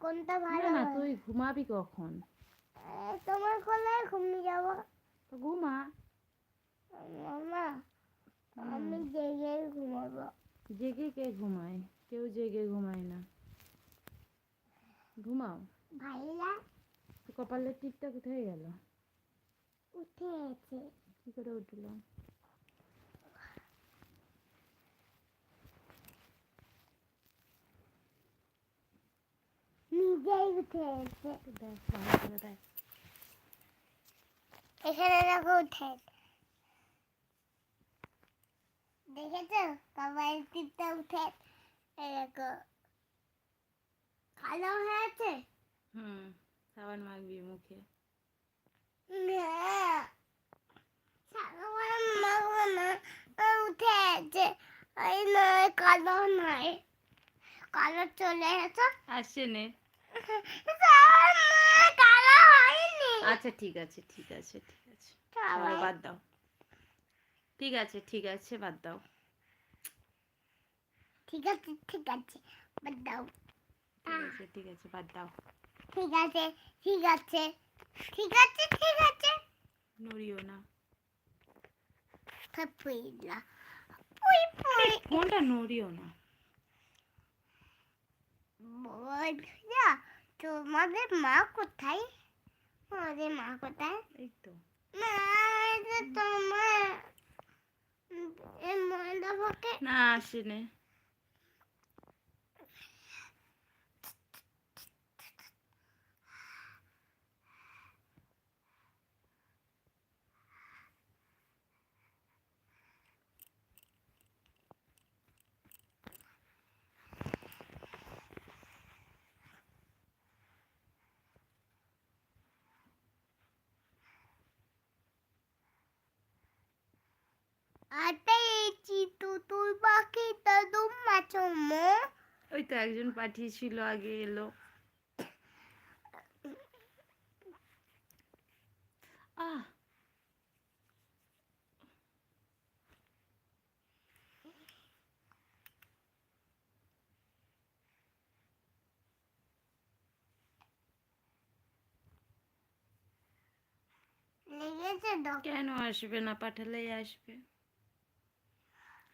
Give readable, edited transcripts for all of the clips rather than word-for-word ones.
কোনটা ভালো? না তুই ঘুমাবি কখন? তোমার কোলে ঘুমিয়ে যাবো। তো ঘুমা। মামা আমি জেগে ঘুমাবো। জেগে কে ঘুমায়? কেউ জেগে ঘুমায় না। ঘুমাও। ভাইয়া তো কপালের টিপটা কোথায় গেল? উঠে আছে। কি করে উঠলো? নিজেই উঠে আছে। দেখ ভালো করে দেখ। এখানে দেখো উঠে। দেখেছো কপালের টিপটা উঠে? এই দেখো কালো হয়ে আছে। সাবান মাখবি মুখে। উঠে আছে। ওই নয় কালো নয়, কালো চলে গেছে। আসছে নে। কালো হয়নি। আচ্ছা ঠিক আছে ঠিক আছে ঠিক আছে, ছাড়ো বাদ দাও। ঠিক আছে ঠিক আছে বাদ দাও। ঠিক আছে ঠিক আছে বাদ দাও। ঠিক আছে ঠিক আছে বাদ দাও। ঠিক আছে ঠিক আছে ঠিক আছে ঠিক আছে। নড়িও না। পুইলা পুই পুই। ফোনটা নড়িও না। বলছিলা তোমাদের মা কোথায়? তোমাদের মা কোথায়? এই তো। না এটা তোমার ময়দা পকে। না আসে নে। তুই বাকি তা দুম মাচম। ওই তো একজন পাঠিয়েছিল আগে এলো। আহ লেগেছে কেন আসবে না? পাঠালেই আসবে।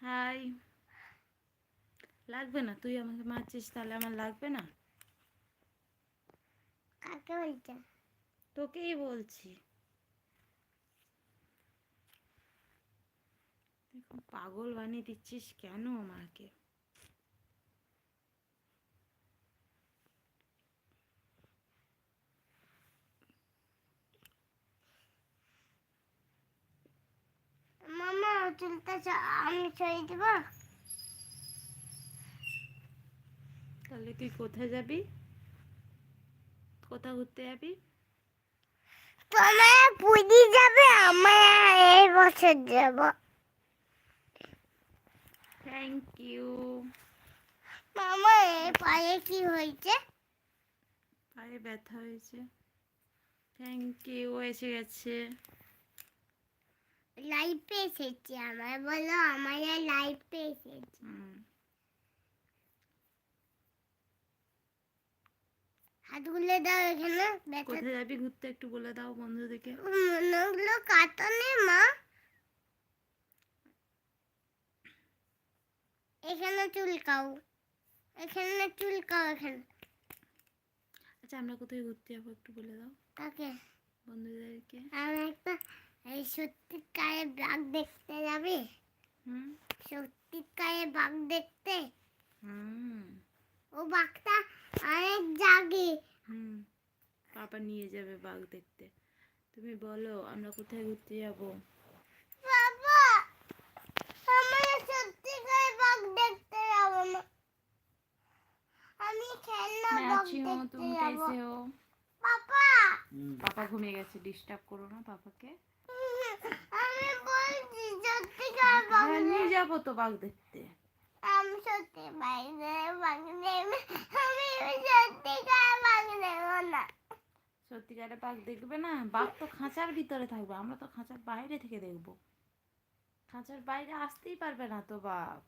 হাই। লাগবে না? তুই আমাকে মারছিস তাহলে আমার লাগবে না? কাকে বলছে? তোকেই বলছি। দেখুন পাগল বানিয়ে দিচ্ছিস কেন আমাকে? মামা চুলটা আমি ছড়িয়ে দেব। তাহলে তুই কোথায় যাবি? কোথা ঘুরতে যাবি? তোমার পুজি যাবে, আমার এই বছর যাব। Thank you. মামা এই পায়ে কি হয়েছে? পায়ে ব্যথা হয়েছে। থ্যাংক ইউ এসে গেছে। লাইফে এসেছে আমার, বলো আমার লাইফে এসেছে। হাতগুলো দাও এখানে ব্যথা। কোথায় যাবি ঘুরতে একটু বলে দাও বন্ধুদেরকে। মনগুলো কাটনে মা। এখানে চুলকাও, এখানে চুলকাও এখানে। আচ্ছা আমরা কোথায় ঘুরতে যাবো একটু বলে দাও কাকে? বন্ধুদেরকে। আমি একটা এই সত্যিকারের বাঘ দেখতে যাবে। সত্যিকারের বাঘ দেখতে। ও বাঘটা অনেক জাগে। পাপা নিয়ে যাবে বাঘ দেখতে। তুমি বলো আমরা কোথায় ঘুরতে যাব? বাবা আমরা সত্যিকারের বাঘ দেখতে যাব না, আমি খেলনা বাঘ দেখতে যাব। পাপা পাপা ঘুমিয়ে গেছে, ডিস্টার্ব করো না পাপাকে। আমি বলছি সত্যিকারের বাঘ নিয়ে যাবো তো বাঘ দেখতে। আমি সত্যি বাইরে বাঘ দেখবে, আমি সত্যিকারের বাঘ দেখব না। সত্যিকারের বাঘ দেখবে না? বাঘ তো খাঁচার ভিতরে থাকবে, আমরা তো খাঁচার বাইরে থেকে দেখবো। খাঁচার বাইরে আসতেই পারবে না তো বাঘ।